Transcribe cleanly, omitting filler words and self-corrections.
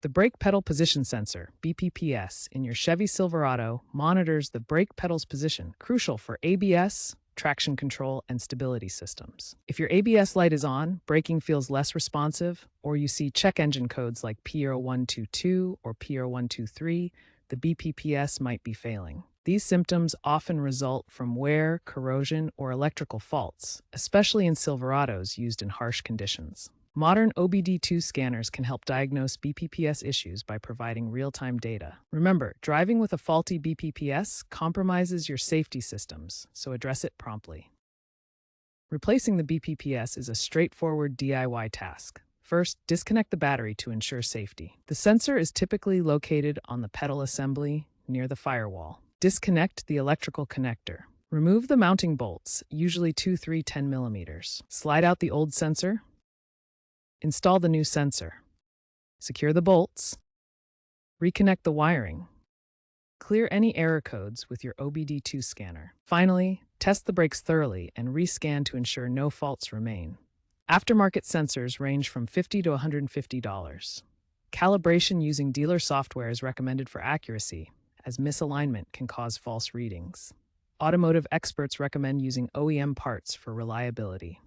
The brake pedal position sensor, BPPS, in your Chevy Silverado monitors the brake pedal's position, crucial for ABS, traction control, and stability systems. If your ABS light is on, braking feels less responsive, or you see check engine codes like P0122 or P0123, the BPPS might be failing. These symptoms often result from wear, corrosion, or electrical faults, especially in Silverados used in harsh conditions. Modern OBD2 scanners can help diagnose BPPS issues by providing real-time data. Remember, driving with a faulty BPPS compromises your safety systems, so address it promptly. Replacing the BPPS is a straightforward DIY task. First, disconnect the battery to ensure safety. The sensor is typically located on the pedal assembly near the firewall. Disconnect the electrical connector. Remove the mounting bolts, usually 2, 3, 10 millimeters. Slide out the old sensor. Install the new sensor. Secure the bolts. Reconnect the wiring. Clear any error codes with your OBD2 scanner. Finally, test the brakes thoroughly and rescan to ensure no faults remain. Aftermarket sensors range from $50 to $150. Calibration using dealer software is recommended for accuracy, as misalignment can cause false readings. Automotive experts recommend using OEM parts for reliability.